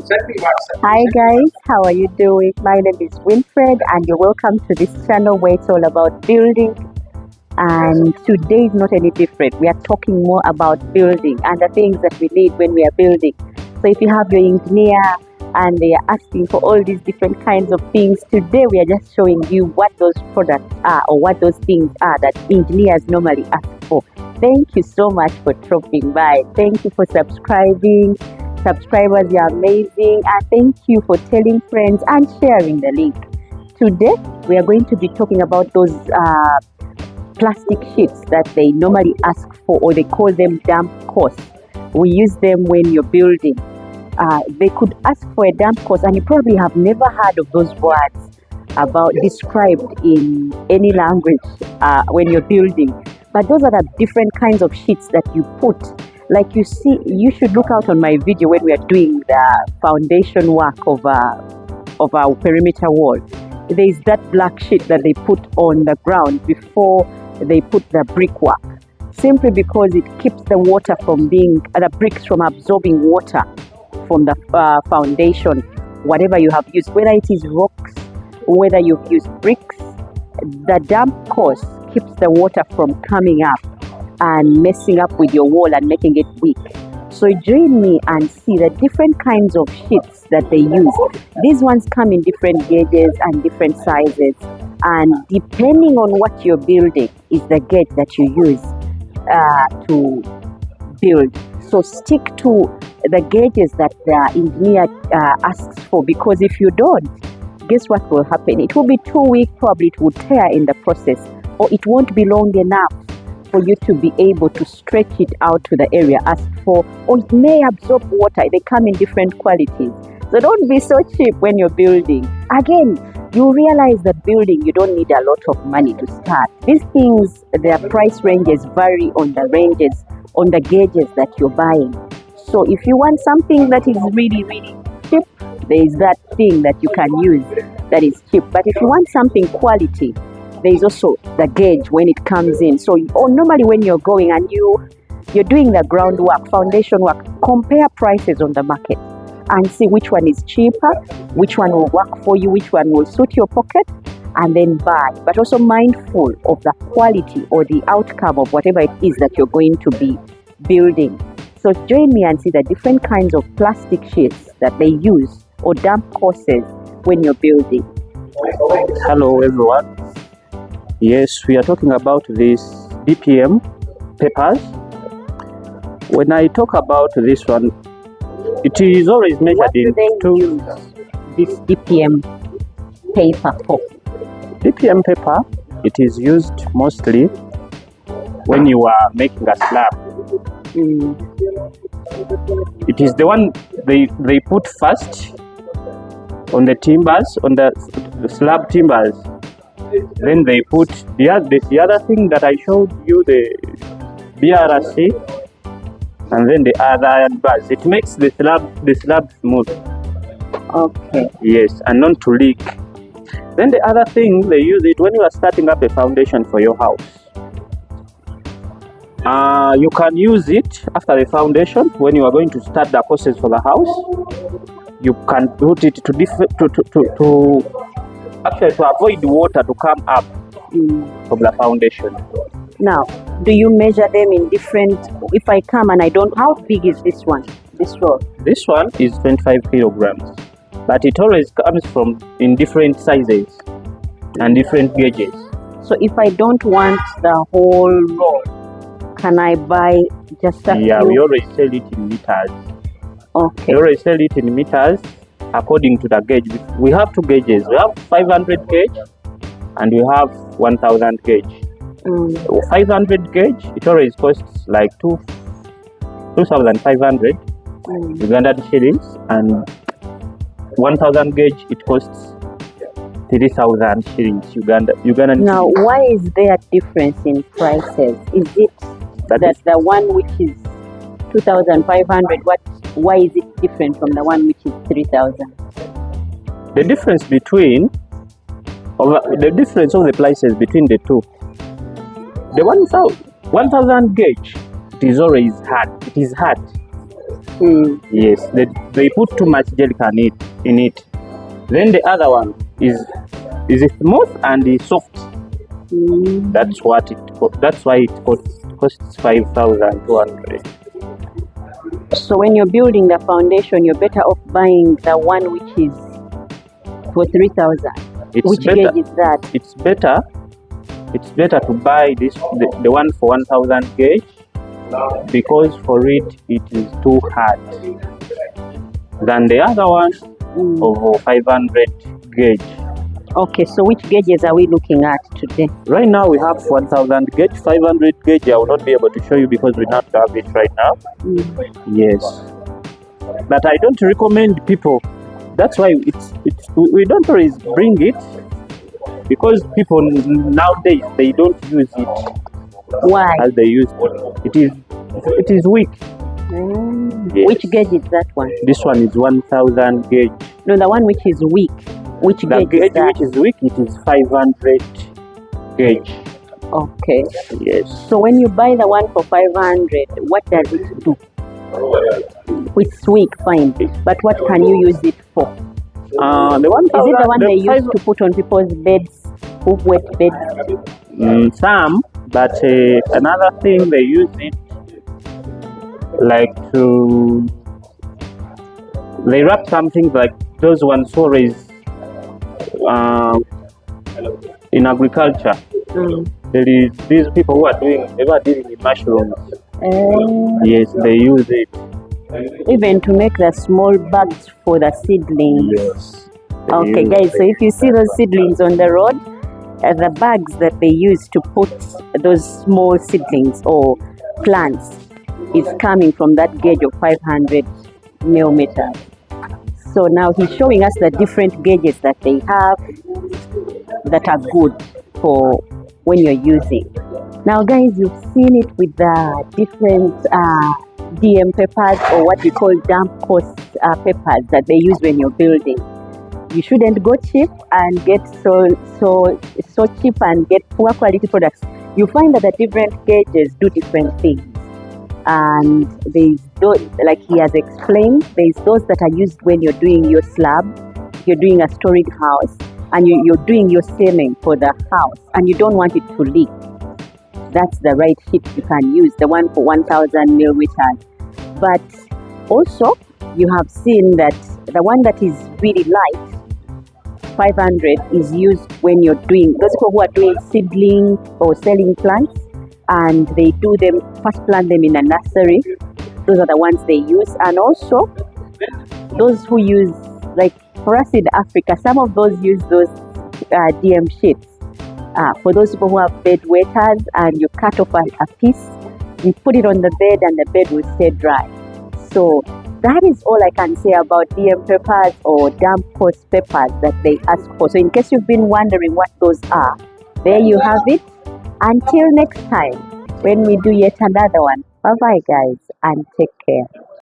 Hi guys, how are you doing? My name is Winfred and you're welcome to this channel where it's all about building, and today is not any different. We are talking more about building and the things that we need when we are building. So if you have your engineer and they are asking for all these different kinds of things, today we are just showing you what those products are or what those things are that engineers normally ask for. Thank you so much for dropping by. Thank you for subscribing. Subscribers, you're amazing, and thank you for telling friends and sharing the link. Today we are going to be talking about those plastic sheets that they normally ask for, or they call them damp course. We use them when you're building. They could ask for a damp course, and you probably have never heard of those words about described in any language when you're building. But those are the different kinds of sheets that you put. Like you see, you should look out on my video when we are doing the foundation work of our perimeter wall. There is that black sheet that they put on the ground before they put the brickwork, simply because it keeps the water from the bricks from absorbing water from the foundation, whatever you have used, whether it is rocks, whether you've used bricks. The damp course keeps the water from coming up and messing up with your wall and making it weak. So join me and see the different kinds of sheets that they use. These ones come in different gauges and different sizes, and depending on what you're building is the gauge that you use to build. So stick to the gauges that the engineer asks for, because if you don't, guess what will happen? It will be too weak, probably it will tear in the process, or it won't be long enough for you to be able to stretch it out to the area asked for, or it may absorb water. They come in different qualities. So don't be so cheap when you're building. Again, you realize that building, you don't need a lot of money to start. These things, their price ranges vary on the gauges that you're buying. So if you want something that is really, really cheap, there is that thing that you can use that is cheap. But if you want something quality, there is also the gauge when it comes in. So normally when you're going and you're doing the groundwork, foundation work, compare prices on the market and see which one is cheaper, which one will work for you, which one will suit your pocket, and then buy. But also mindful of the quality or the outcome of whatever it is that you're going to be building. So join me and see the different kinds of plastic sheets that they use or damp courses when you're building. Hello everyone. Yes, we are talking about these DPM papers. When I talk about this one, it is always measured What do they in use this DPM paper for? DPM paper, it is used mostly when you are making a slab. It is the one they put first on the timbers, on the slab timbers. Then they put the other thing that I showed you, the BRC, and then the other iron bars. It makes the slab smooth. Okay. Yes, and not to leak. Then the other thing, they use it when you are starting up a foundation for your house. You can use it after the foundation when you are going to start the process for the house. You can put it to avoid water to come up from the foundation. Now, do you measure them in different? If I come and I don't, how big is this one? This roll? This one is 25 kilograms, but it always comes in different sizes and different gauges. So if I don't want the whole roll, can I buy just a Yeah, few? we always sell it in meters. Okay. We always sell it in meters according to the gauge. We have two gauges. We have 500 gauge and we have 1000 gauge. 500 gauge, it always costs like 2,500 Ugandan shillings, and 1000 gauge, it costs 3,000 shillings Ugandan. Now, why is there a difference in prices? Is it that the one which is 2,500, why is it different from the one which is 3,000? The difference of the prices between the two. The 1,000 gauge, it is always hard. It is hard. Yes, they put too much jerry can in it. Then the other one is smooth and is soft. That's why it costs 5,200. So when you're building the foundation, you're better off buying the one which is for 3,000. Which gauge is that? It's better to buy the one for 1,000 gauge, because for it is too hard than the other one of 500 gauge. Okay, so which gauges are we looking at today? Right now we have 1,000 gauge, 500 gauge. I will not be able to show you because we don't have it right now. Yes, but I don't recommend people. That's why we don't always bring it, because people nowadays they don't use it. Why? As they use it. It is weak. Yes. Which gauge is that one? This one is 1,000 gauge. No, the one which is weak. Which the gauge gauge is that? Which is weak, it is 500 gauge. Okay. Yes. So when you buy the one for 500, what does it do? It's weak, fine. But what can you use it for? The one. Is it the one they used to put on people's beds, wet beds? Some, but another thing they use it like to. They wrap some things like those ones always in agriculture. There is these people who are dealing with mushrooms. Yes, they use it. Even to make the small bags for the seedlings. Yes. Okay, guys, so if you see those seedlings on the road, the bags that they use to put those small seedlings or plants is coming from that gauge of 500 millimeters. So now he's showing us the different gauges that they have that are good for when you're using. Now guys, you've seen it with the different DM peppers, or what we call damp cost peppers that they use when you're building. You shouldn't go cheap and get so cheap and get poor quality products. You find that the different gauges do different things. And there's those, like he has explained, there's those that are used when you're doing your slab, you're doing a storage house, and you're doing your ceiling for the house, and you don't want it to leak. That's the right sheet you can use, the one for 1,000 millimeters. But also, you have seen that the one that is really light, 500, is used when you're doing, those people who are doing seedling or selling plants, and they do them, first plant them in a nursery. Those are the ones they use. And also those who use, like for us in Africa, some of those use those DM sheets for those people who have bed wetters, and you cut off a piece, you put it on the bed, and the bed will stay dry. So that is all I can say about DM peppers or damp cost peppers that they ask for. So in case you've been wondering what those are, there you have it. Until next time, when we do yet another one, bye-bye guys, and take care.